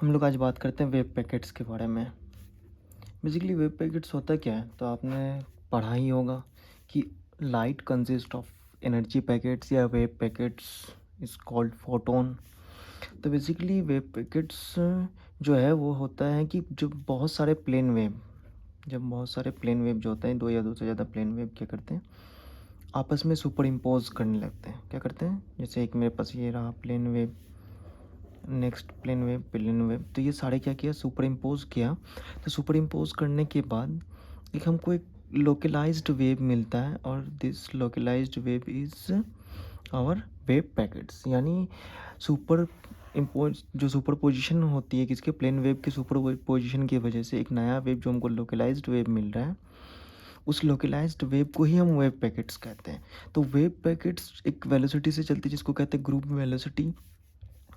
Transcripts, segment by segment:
हम लोग आज बात करते हैं वेब पैकेट्स के बारे में। बेसिकली वेब पैकेट्स होता क्या है, तो आपने पढ़ा ही होगा कि light consist of energy packets या wave packets is called photon. तो बेसिकली वेब पैकेट्स जो है वो होता है कि जब बहुत सारे प्लेन वेव जो होते हैं, दो या दो से ज़्यादा प्लेन वेव क्या करते हैं, आपस में सुपर इम्पोज करने लगते हैं। क्या करते हैं, जैसे एक मेरे पास ये रहा plane wave, next plane wave, तो ये सारे क्या किया, सुपर इम्पोज किया। तो सुपर इम्पोज करने के बाद हमको एक लोकलाइज्ड वेव मिलता है, और this localized wave is our wave packets. यानी सुपर इम्पोज जो सुपर पोजिशन होती है किसके, प्लेन वेव के सुपर पोजिशन की वजह से एक नया वेव जो हमको लोकलाइज्ड वेव मिल रहा है, उस लोकलाइज्ड वेव को ही हम वेव पैकेट्स कहते हैं। तो वेव पैकेट्स एक वेलोसिटी से चलती है जिसको कहते हैं ग्रुप वेलोसिटी,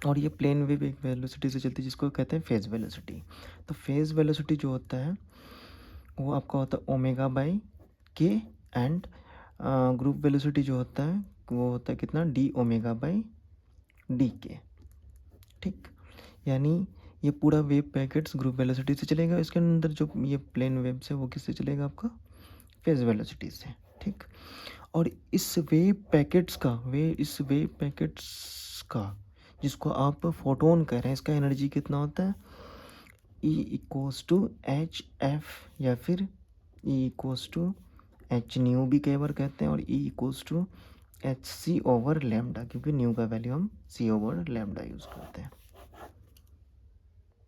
और ये प्लेन वेव एक वेलोसिटी से चलती है जिसको कहते हैं फेज वेलोसिटी। तो फेज वेलोसिटी जो होता है वो आपका होता है ओमेगा बाई के, एंड ग्रुप वेलोसिटी जो होता है वो होता है कितना, डी ओमेगा बाई डी के। ठीक, यानी ये पूरा वेव पैकेट्स ग्रुप वेलोसिटी से चलेगा, इसके अंदर जो ये प्लेन वेव से वो किससे चलेगा, आपका फेज वेलोसिटी से। ठीक, और इस वेव पैकेट्स का जिसको आप फोटोन कह रहे हैं, इसका एनर्जी कितना होता है, E equals to H F, या फिर E equals to H nu भी कई बार कहते हैं, और E equals to H C over lambda, क्योंकि न्यू का वैल्यू हम सी ओवर लैम्डा यूज़ करते हैं।